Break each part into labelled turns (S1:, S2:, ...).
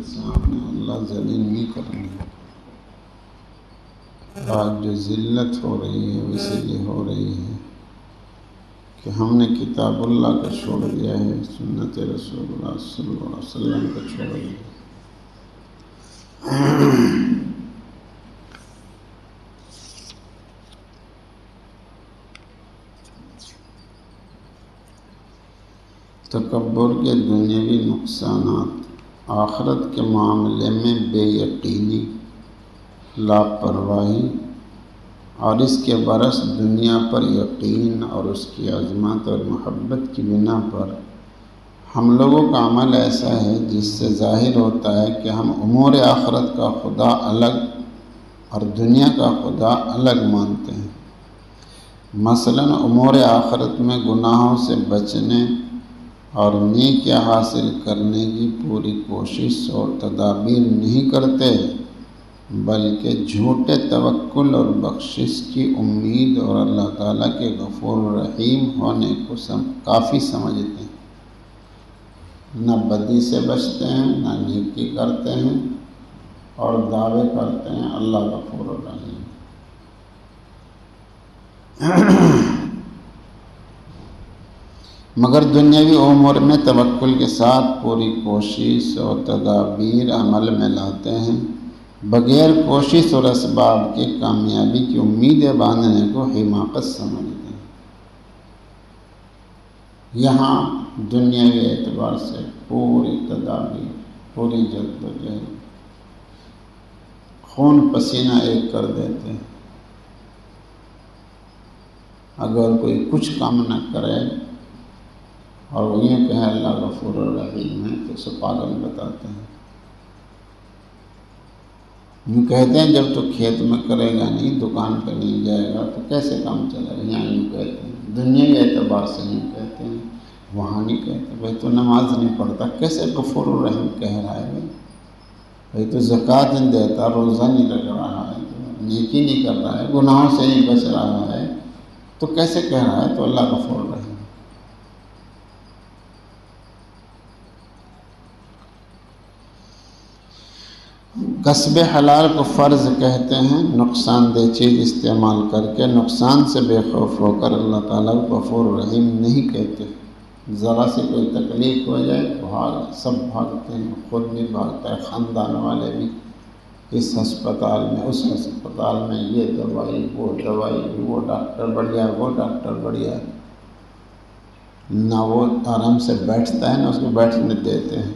S1: سامنے اللہ ذلیل نہیں کریں گے۔ آج جو ذلت ہو رہی ہے وہ اس لیے ہو رہی ہے کہ ہم نے کتاب اللہ کو چھوڑ دیا ہے، سنت رسول اللہ صلی اللہ علیہ وسلم کو چھوڑ دیا۔ تکبر کے دنیاوی نقصانات: آخرت کے معاملے میں بے یقینی، لاپرواہی، اور اس کے برعکس دنیا پر یقین اور اس کی عظمت اور محبت کی بنا پر ہم لوگوں کا عمل ایسا ہے جس سے ظاہر ہوتا ہے کہ ہم امور آخرت کا خدا الگ اور دنیا کا خدا الگ مانتے ہیں۔ مثلاً امور آخرت میں گناہوں سے بچنے اور نیکیاں حاصل کرنے کی پوری کوشش اور تدابیر نہیں کرتے، بلکہ جھوٹے توکل اور بخشش کی امید اور اللہ تعالیٰ کے غفور رحیم ہونے کو کافی سمجھتے ہیں۔ نہ بدی سے بچتے ہیں، نہ نیکی کرتے ہیں، اور دعوے کرتے ہیں اللہ غفور رحیم۔ مگر دنیاوی امور میں توکل کے ساتھ پوری کوشش اور تدابیر عمل میں لاتے ہیں، بغیر کوشش اور اسباب کے کامیابی کی امیدیں باندھنے کو حماقت سمجھتے ہیں۔ یہاں دنیاوی اعتبار سے پوری تدابیر، پوری جدوجہد، خون پسینہ ایک کر دیتے ہیں۔ اگر کوئی کچھ کام نہ کرے اور وہ یہ کہے اللہ غفور الرحیم ہے تو اسے پاگل بتاتے ہیں۔ یوں کہتے ہیں جب تو کھیت میں کرے گا نہیں، دکان پہ نہیں جائے گا تو کیسے کام چلے گا؟ یہاں یوں کہتے ہیں، دنیاوی اعتبار سے نہیں کہتے ہیں، وہاں نہیں کہتے۔ بھائی تو نماز نہیں پڑھتا، کیسے غفور الرحیم کہہ رہا ہے؟ بھائی تو زکوٰۃ نہیں دیتا، روزہ نہیں رکھ رہا ہے، نیکی نہیں کر رہا ہے، گناہوں سے نہیں بچ رہا ہے، تو کیسے کہہ رہا ہے تو اللہ غفور الرحیم؟ کسب حلال کو فرض کہتے ہیں، نقصان دہ چیز استعمال کر کے نقصان سے بے خوف ہو کر اللہ تعالیٰ کو غفور رحیم نہیں کہتے۔ ذرا سے کوئی تکلیف ہو جائے تو سب بھاگتے ہیں، خود بھی بھاگتا ہے، خاندان والے بھی، اس ہسپتال میں، اس ہسپتال میں، یہ دوائی، وہ ڈاکٹر بڑھیا، وہ ڈاکٹر بڑھیا، نہ وہ آرام سے بیٹھتا ہے نہ اس کو بیٹھنے دیتے ہیں۔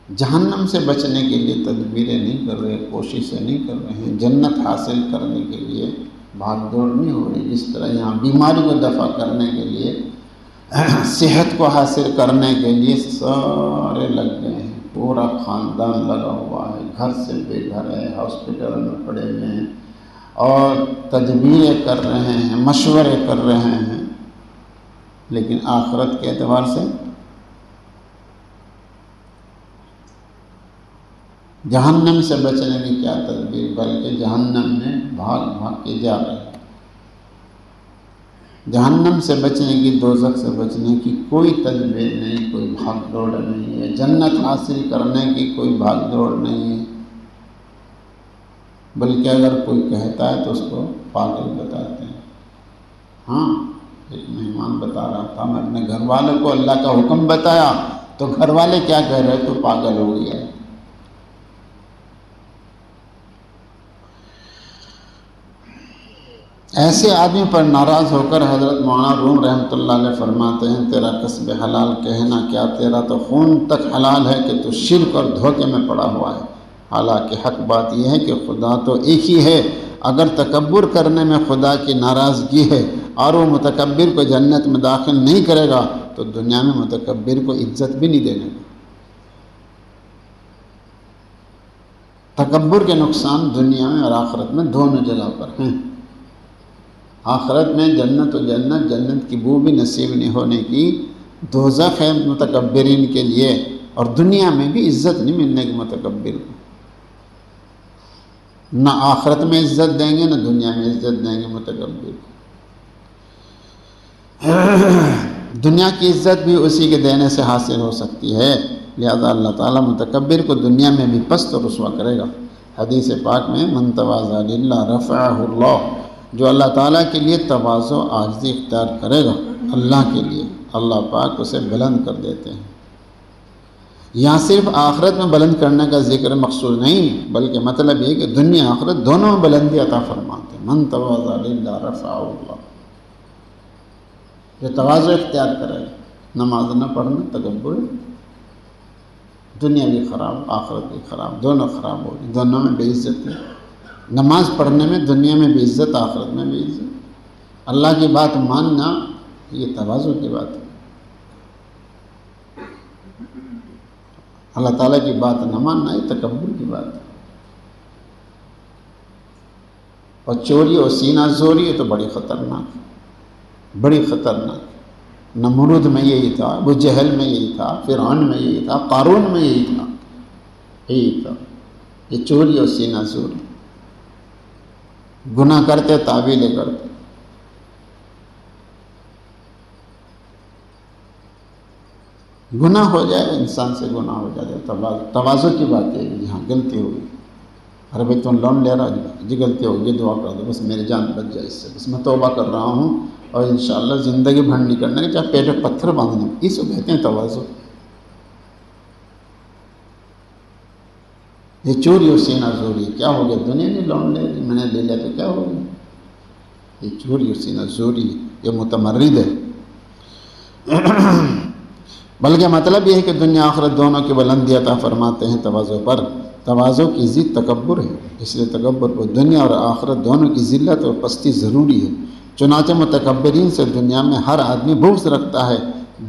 S1: جہنم سے بچنے کے لیے تدبیریں نہیں کر رہے، کوششیں نہیں کر رہے ہیں، جنت حاصل کرنے کے لیے بھاگ دوڑ نہیں ہو رہی۔ جس طرح یہاں بیماری کو دفع کرنے کے لیے، صحت کو حاصل کرنے کے لیے سارے لگ گئے ہیں، پورا خاندان لگا ہوا ہے، گھر سے بے گھر ہے، ہاسپٹل میں پڑے ہوئے ہیں اور تدبیریں کر رہے ہیں، مشورے کر رہے ہیں، لیکن آخرت کے اعتبار سے جہنم سے بچنے کی کیا تدبیر، بلکہ جہنم میں بھاگ بھاگ کے جا رہے ہیں۔ جہنم سے بچنے کی، دوزخ سے بچنے کی کوئی تدبیر نہیں، کوئی بھاگ دوڑ نہیں ہے، جنت حاصل کرنے کی کوئی بھاگ دوڑ نہیں ہے، بلکہ اگر کوئی کہتا ہے تو اس کو پاگل بتاتے ہیں۔ ہاں، ایک مہمان بتا رہا تھا، میں اپنے گھر والوں کو اللہ کا حکم بتایا تو گھر والے کیا کہہ رہے تو پاگل ہو گیا۔ ایسے آدمی پر ناراض ہو کر حضرت مولانا روم رحمۃ اللہ علیہ فرماتے ہیں، تیرا کسب حلال کہنا کیا، تیرا تو خون تک حلال ہے کہ تو شرک اور دھوکے میں پڑا ہوا ہے۔ حالانکہ حق بات یہ ہے کہ خدا تو ایک ہی ہے، اگر تکبر کرنے میں خدا کی ناراضگی ہے اور وہ متکبر کو جنت میں داخل نہیں کرے گا تو دنیا میں متکبر کو عزت بھی نہیں دینے گا۔ تکبر کے نقصان دنیا میں اور آخرت میں دونوں جگہ پر ہیں۔ آخرت میں جنت و جنت کی بو بھی نصیب نہیں ہونے کی، دوزخ ہے متکبرین کے لیے، اور دنیا میں بھی عزت نہیں ملنے کی متکبر کو۔ نہ آخرت میں عزت دیں گے نہ دنیا میں عزت دیں گے متکبر کو۔ دنیا کی عزت بھی اسی کے دینے سے حاصل ہو سکتی ہے، لہذا اللہ تعالیٰ متکبر کو دنیا میں بھی پست و رسوا کرے گا۔ حدیث پاک میں من تواضع للہ رفعہ اللہ، جو اللہ تعالیٰ کے لیے تواضع و عاجزی اختیار کرے گا اللہ کے لیے، اللہ پاک اسے بلند کر دیتے ہیں۔ یہاں صرف آخرت میں بلند کرنے کا ذکر مقصود نہیں، بلکہ مطلب یہ کہ دنیا آخرت دونوں میں بلندی عطا فرماتے ہیں۔ من تواضع للہ رفعہ اللہ، جو تواضع اختیار کرے گا، نماز نہ پڑھنا تکبر، دنیا بھی خراب آخرت بھی خراب، دونوں خراب ہوگی، دونوں میں بے عزتی۔ نماز پڑھنے میں دنیا میں بھی عزت، آخرت میں بھی عزت۔ اللہ کی بات ماننا یہ تواضع کی بات ہے، اللہ تعالیٰ کی بات نہ ماننا یہ تکبر کی بات ہے۔ اور چوری اور سینہ زوری یہ تو بڑی خطرناک ہے، بڑی خطرناک۔ نمرود میں یہی تھا، ابو جہل میں یہی تھا، فرعون میں یہی تھا، قارون میں یہی تھا، یہ چوری اور سینہ زوری، گناہ کرتے تعویلیں کرتے۔ گناہ ہو جائے انسان سے، گناہ ہو جائے تواضع کی بات ہے کہ ہاں غلطی ہوگی، ارے بھائی تم لون لے رہا جی غلطی ہوگی، دعا کر دو بس میری جان بچ جائے اس سے، بس میں توبہ کر رہا ہوں اور انشاءاللہ زندگی بھر نہیں کرنا کہ چاہے پیٹ پہ پتھر باندھنا، اس کو کہتے ہیں تواضع۔ یہ چوری اور سینہ زوری کیا ہو گیا؟ دنیا نے لون لے لی، میں نے لے لیا تو کیا ہو گیا؟ یہ چوری اور سینہ زوری، یہ متمرد ہے۔ بلکہ مطلب یہ ہے کہ دنیا آخرت دونوں کی بلندی عطا فرماتے ہیں تواضع پر۔ تواضع کی ضد تکبر ہے، اس لیے تکبر کو دنیا اور آخرت دونوں کی ذلت اور پستی ضروری ہے۔ چنانچہ متکبرین سے دنیا میں ہر آدمی بغض رکھتا ہے،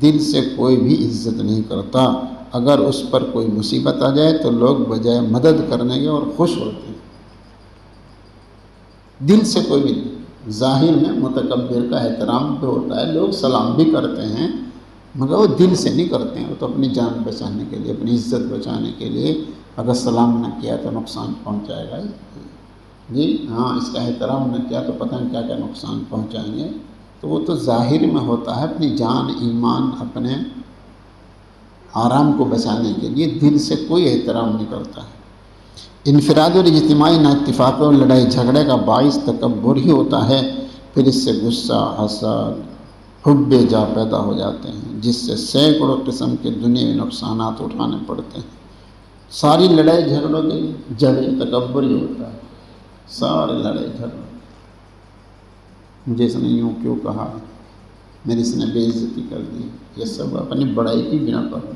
S1: دل سے کوئی بھی عزت نہیں کرتا۔ اگر اس پر کوئی مصیبت آ جائے تو لوگ بجائے مدد کرنے کے اور خوش ہوتے ہیں، دل سے کوئی بھی نہیں۔ ظاہر میں متکبر کا احترام بھی ہوتا ہے، لوگ سلام بھی کرتے ہیں، مگر وہ دل سے نہیں کرتے ہیں، وہ تو اپنی جان بچانے کے لیے، اپنی عزت بچانے کے لیے اگر سلام نہ کیا تو نقصان پہنچائے گا جی ہاں، اس کا احترام نہ کیا تو پتہ نہیں کیا کیا نقصان پہنچائیں گے۔ تو وہ تو ظاہر میں ہوتا ہے، اپنی جان ایمان اپنے آرام کو بچانے کے لیے دل سے کوئی احترام نہیں کرتا ہے۔ انفرادی اور اجتماعی نااتفاقوں اور لڑائی جھگڑے کا باعث تکبر ہی ہوتا ہے، پھر اس سے غصہ، حسد، حب جا پیدا ہو جاتے ہیں، جس سے سینکڑوں قسم کے دنیاوی نقصانات اٹھانے پڑتے ہیں۔ ساری لڑائی جھگڑوں کی جڑ تکبر ہی ہوتا ہے، سارے لڑائی جھگڑے، مجھے اس نے یوں کیوں کہا، میری اس نے بے عزتی کر دی، یہ سب اپنی بڑائی کی بنا پر۔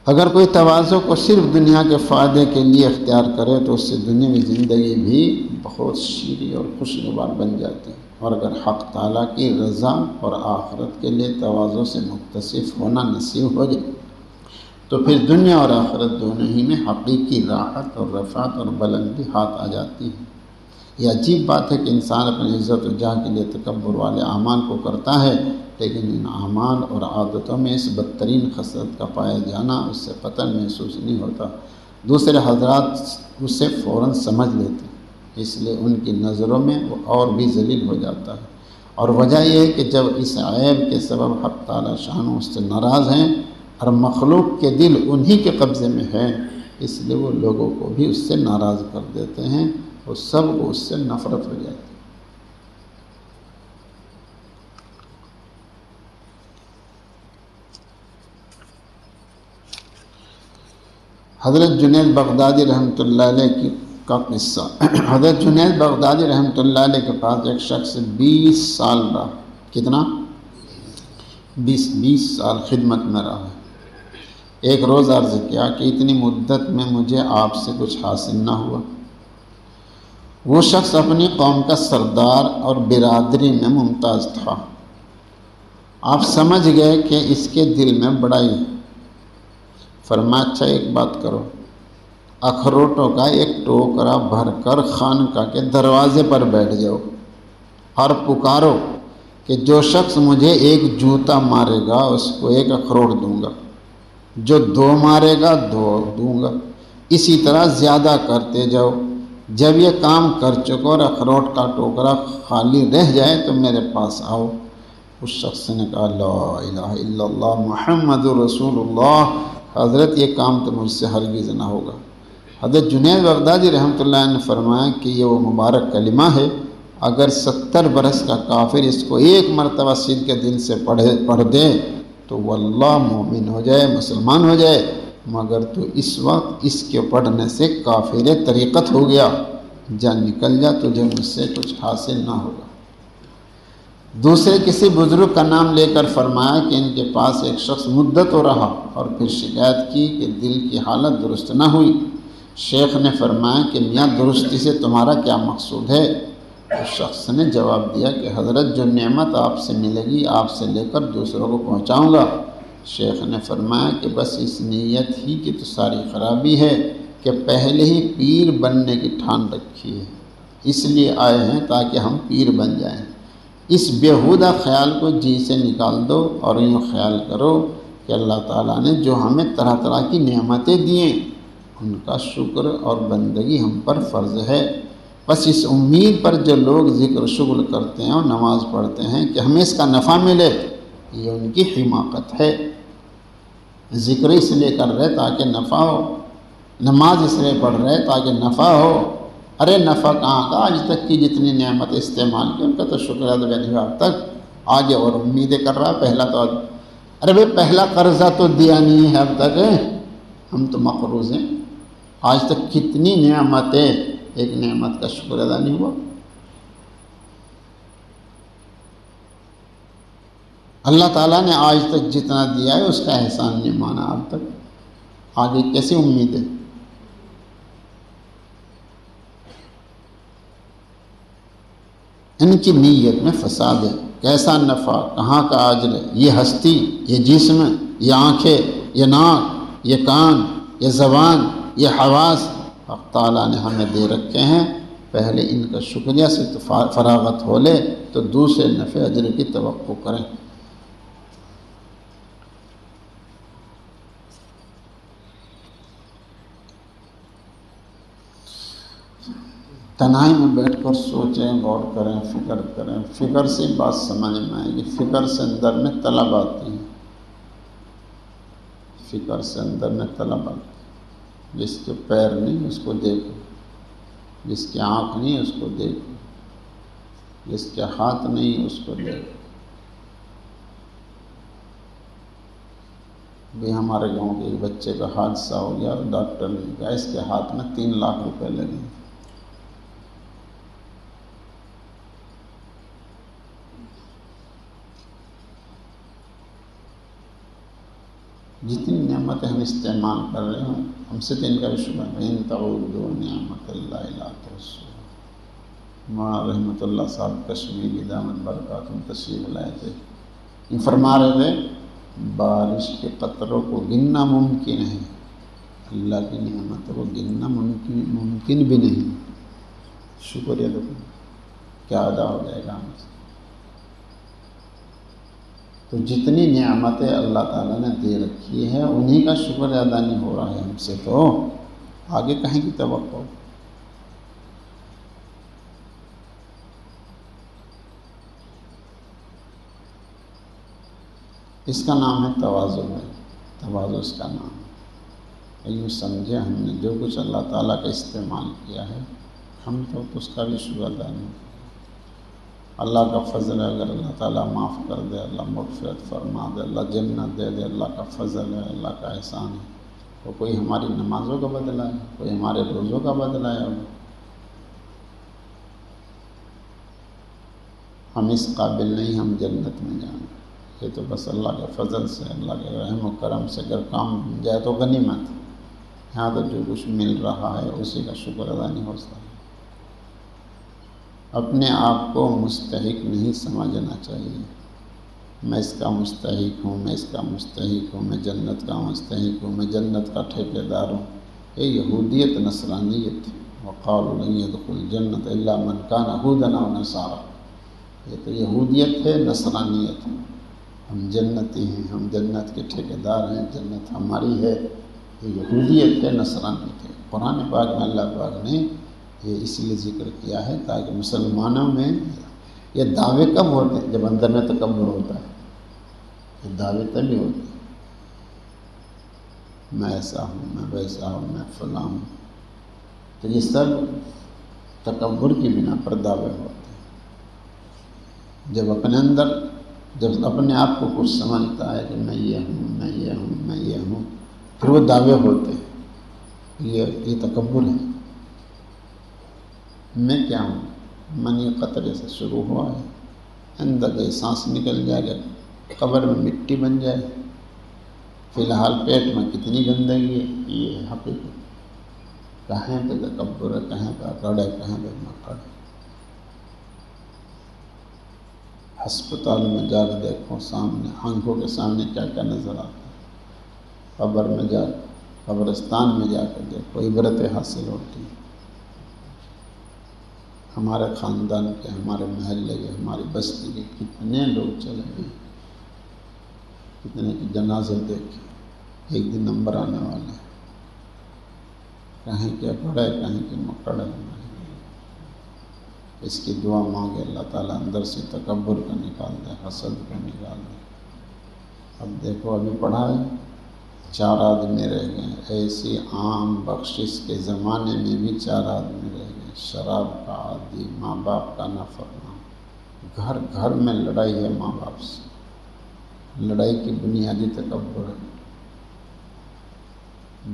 S1: اگر کوئی تواضع کو صرف دنیا کے فائدے کے لیے اختیار کرے تو اس سے دنیاوی زندگی بھی بہت شیریں اور خوشگوار بن جاتی ہے، اور اگر حق تعالیٰ کی رضا اور آخرت کے لیے تواضع سے متصف ہونا نصیب ہو جائے تو پھر دنیا اور آخرت دونوں ہی میں حقیقی راحت اور رفعت اور بلندی ہاتھ آ جاتی ہے۔ یہ عجیب بات ہے کہ انسان اپنی عزت و جاہ کے لیے تکبر والے اعمال کو کرتا ہے، لیکن ان اعمال اور عادتوں میں اس بدترین خصلت کا پایا جانا اس سے پتن محسوس نہیں ہوتا۔ دوسرے حضرات اسے فوراً سمجھ لیتے ہیں، اس لیے ان کی نظروں میں وہ اور بھی ذلیل ہو جاتا ہے، اور وجہ یہ ہے کہ جب اس عیب کے سبب حق تعالیٰ شانہ اس سے ناراض ہیں اور مخلوق کے دل انہی کے قبضے میں ہے، اس لیے وہ لوگوں کو بھی اس سے ناراض کر دیتے ہیں اور سب کو اس سے نفرت ہو جاتی ہے۔ حضرت جنید بغدادی رحمۃ اللہ علیہ کا قصہ۔ حضرت جنید بغدادی رحمۃ اللہ علیہ کے پاس ایک شخص 20 سال رہا۔ کتنا؟ 20 سال خدمت میں رہا۔ ایک روز عرض کیا کہ اتنی مدت میں مجھے آپ سے کچھ حاصل نہ ہوا۔ وہ شخص اپنی قوم کا سردار اور برادری میں ممتاز تھا۔ آپ سمجھ گئے کہ اس کے دل میں بڑائی ہے۔ فرمایا اچھا ایک بات کرو، اخروٹوں کا ایک ٹوکرا بھر کر خانقاہ کے دروازے پر بیٹھ جاؤ اور پکارو کہ جو شخص مجھے ایک جوتا مارے گا اس کو ایک اخروٹ دوں گا، جو 2 مارے گا 2 دوں گا، اسی طرح زیادہ کرتے جاؤ۔ جب یہ کام کر چکو اور اخروٹ کا ٹوکرا خالی رہ جائے تو میرے پاس آؤ۔ اس شخص نے کہا لا الہ الا اللہ محمد رسول اللہ، حضرت یہ کام تو مجھ سے ہرگز نہ ہوگا۔ حضرت جنید بغدادی رحمۃ اللہ علیہ نے فرمایا کہ یہ وہ مبارک کلمہ ہے، اگر 70 برس کا کافر اس کو ایک مرتبہ صدق کے دل سے پڑھ دے تو واللہ مومن ہو جائے، مسلمان ہو جائے، مگر تو اس وقت اس کے پڑھنے سے کافر طریقت ہو گیا، جان نکل جا، تجھے مجھ سے کچھ حاصل نہ ہوگا۔ دوسرے کسی بزرگ کا نام لے کر فرمایا کہ ان کے پاس ایک شخص مدت ہو رہا اور پھر شکایت کی کہ دل کی حالت درست نہ ہوئی۔ شیخ نے فرمایا کہ میاں درستی سے تمہارا کیا مقصود ہے؟ اس شخص نے جواب دیا کہ حضرت جو نعمت آپ سے ملے گی آپ سے لے کر دوسروں کو پہنچاؤں گا۔ شیخ نے فرمایا کہ بس اس نیت ہی کی تو ساری خرابی ہے کہ پہلے ہی پیر بننے کی ٹھان رکھی ہے، اس لیے آئے ہیں تاکہ ہم پیر بن جائیں۔ اس بیہودہ خیال کو جی سے نکال دو اور یوں خیال کرو کہ اللہ تعالیٰ نے جو ہمیں طرح طرح کی نعمتیں دیے ان کا شکر اور بندگی ہم پر فرض ہے۔ بس اس امید پر جو لوگ ذکر و شغل کرتے ہیں اور نماز پڑھتے ہیں کہ ہمیں اس کا نفع ملے، یہ ان کی حماقت ہے۔ ذکر اس لیے کر رہے تاکہ نفع ہو، نماز اس لیے پڑھ رہے تاکہ نفع ہو۔ ارے نفع کہاں کا؟ آج تک کی جتنی نعمت استعمال کی ان کا تو شکر ادا نہیں، اب تک آگے اور امیدیں کر رہا۔ پہلا تو ارے بھائی پہلا قرضہ تو دیا نہیں ہے اب تک، ہم تو مقروض ہیں۔ آج تک کتنی نعمتیں، ایک نعمت کا شکر ادا نہیں ہوا۔ اللہ تعالیٰ نے آج تک جتنا دیا ہے اس کا احسان نہیں مانا اب تک، آگے کیسی امید ہے؟ ان کی نیت میں فساد ہے۔ کیسا نفع، کہاں کا اجر؟ یہ ہستی، یہ جسم، یہ آنکھیں، یہ ناک، یہ کان، یہ زبان، یہ حواس حق تعالیٰ نے ہمیں دے رکھے ہیں، پہلے ان کا شکریہ سے فراغت ہو لے تو دوسرے نفع اجر کی توقع کریں۔ تنہائی میں بیٹھ کر سوچیں، غور کریں، فکر کریں، فکر سے بات سمجھ میں آئے گی۔ فکر سے اندر میں طلب آتی ہے، فکر سے اندر میں طلب آتی ہے۔ جس کے پیر نہیں اس کو دیکھو، جس کی آنکھ نہیں اس کو دیکھو، جس کے ہاتھ نہیں اس کو دیکھو۔ بھی ہمارے گاؤں کے ایک بچے کا حادثہ ہو گیا اور ڈاکٹر نے کہا اس کے ہاتھ میں 3 لاکھ روپے لگے۔ جتنی نعمتیں ہم استعمال کر رہے ہیں ہم سے تو ان کا بھی شکر ہے۔ ان تعودوا نعمت اللہ لا تحصوها۔ مولانا رحمۃ اللہ صاحب کشمیری دامت برکاتہم تشریف لائے تھے، یہ فرما رہے تھے بارش کے قطروں کو گننا ممکن ہے، اللہ کی نعمتوں کو گننا ممکن بھی نہیں۔ شکریہ تو کیا ادا ہو جائے گا ہم سے؟ تو جتنی نعمتیں اللہ تعالیٰ نے دے رکھی ہے انہی کا شکر ادا نہیں ہو رہا ہے ہم سے، تو آگے کہیں کی توقع؟ اس کا نام ہے تواضع ہے، تواضع اس کا نام ہے۔ یوں سمجھے ہم نے جو کچھ اللہ تعالیٰ کا استعمال کیا ہے ہم تو اس کا بھی شکر ادا نہیں۔ اللہ کا فضل ہے، اگر اللہ تعالیٰ معاف کر دے، اللہ مغفرت فرما دے، اللہ جنت دے دے، اللہ کا فضل ہے، اللہ کا احسان ہے۔ تو کوئی ہماری نمازوں کا بدلہ ہے، کوئی ہمارے روزوں کا بدلہ ہے، ہم اس قابل نہیں ہم جنت میں جائیں۔ یہ تو بس اللہ کے فضل سے، اللہ کے رحم و کرم سے اگر کام بن جائے تو غنیمت ہے۔ یہاں تو جو کچھ مل رہا ہے اسی کا شکر ادا نہیں ہو سکتا۔ اپنے آپ کو مستحق نہیں سمجھنا چاہیے، میں اس کا مستحق ہوں، میں اس کا مستحق ہوں، میں جنت کا مستحق ہوں، میں جنت کا ٹھیکیدار ہوں۔ یہ یہودیت نصرانیت، وقالوا لن يدخل الجنة الا من كان هودا او نصارى، یہ تو یہودیت ہے، نصرانیت ہے۔ ہم جنتی ہیں، ہم جنت کے ٹھیکیدار ہیں، جنت ہماری ہے، یہ یہودیت ہے، نصرانیت ہے۔ قرآن پاک میں اللہ پاک نے یہ اس لیے ذکر کیا ہے تاکہ مسلمانوں میں یہ دعوے کب ہوتے ہیں؟ جب اندر میں تکبر ہوتا ہے، یہ دعوے تبھی ہوتے ہیں، میں ایسا ہوں، میں ویسا ہوں، میں فلاں ہوں، تو یہ سب تکبر کی بنا پر دعوے ہوتے ہیں۔ جب اپنے اندر، جب اپنے آپ کو کچھ سمجھتا ہے کہ میں یہ ہوں، میں یہ ہوں، میں یہ ہوں، پھر وہ دعوے ہوتے ہیں، یہ تکبر ہے۔ میں کیا ہوں؟ منی قطرے سے شروع ہوا ہے، اندر گئی سانس نکل جائے گا، قبر میں مٹی بن جائے، فی الحال پیٹ میں کتنی گندگی ہے، یہ ہے حقیقت۔ کہیں پہ تکبر ہے، کہیں پہ اکڑ ہے، کہیں پہ مکڑ ہے۔ ہسپتال میں جا کے دیکھو، سامنے آنکھوں کے سامنے کیا کیا نظر آتا ہے، قبر میں جا، قبرستان میں جا کر دیکھو، عبرتیں حاصل ہوتی ہیں۔ ہمارے خاندان کے، ہمارے محلے کے، ہماری بستی کے کتنے لوگ چلے گئے، کتنے کے جنازے دیکھے، ایک دن نمبر آنے والا ہے، کہیں کے اکڑ ہے، کہیں کے مکڑ ہے۔ اس کی دعا مانگے اللہ تعالیٰ اندر سے تکبر کا نکال دے، حسد کا نکال دے۔ اب دیکھو ابھی پڑھا ہے، 4 آدمی رہ گئے، ایسی عام بخشش کے زمانے میں بھی 4 آدمی رہ گئے، شراب کا عادی، ماں باپ کا نافرمان، گھر گھر میں لڑائی ہے ماں باپ سے، لڑائی کی بنیادی تکبر ہے۔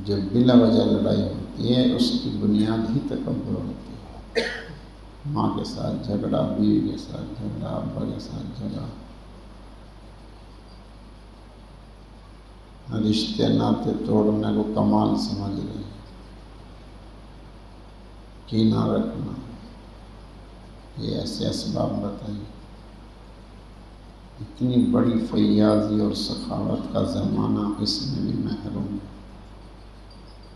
S1: جب بلا وجہ لڑائی ہوتی ہے اس کی بنیاد ہی تکبر ہوتی ہے۔ ماں کے ساتھ جھگڑا، بیوی کے ساتھ جھگڑا، ابا کے ساتھ جھگڑا، رشتے ناطے توڑنے کو کمال سمجھ رہے ہیں، کینہ رکھنا، یہ ایسے اسباب بتائیے۔ اتنی بڑی فیاضی اور سخاوت کا زمانہ اس میں بھی محروم ہے۔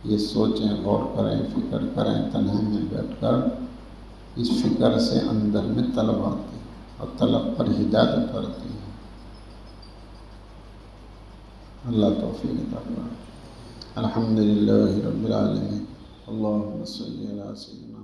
S1: یہ سوچیں، غور کریں، فکر کریں، تنہائی میں بیٹھ کر اس فکر سے اندر میں طلب آتی ہے اور طلب پر ہدایت کرتی ہے۔ اللہ توفیق عطا فرمائے۔ الحمدللہ رب العالمین، اللہم صلی علی سیدنا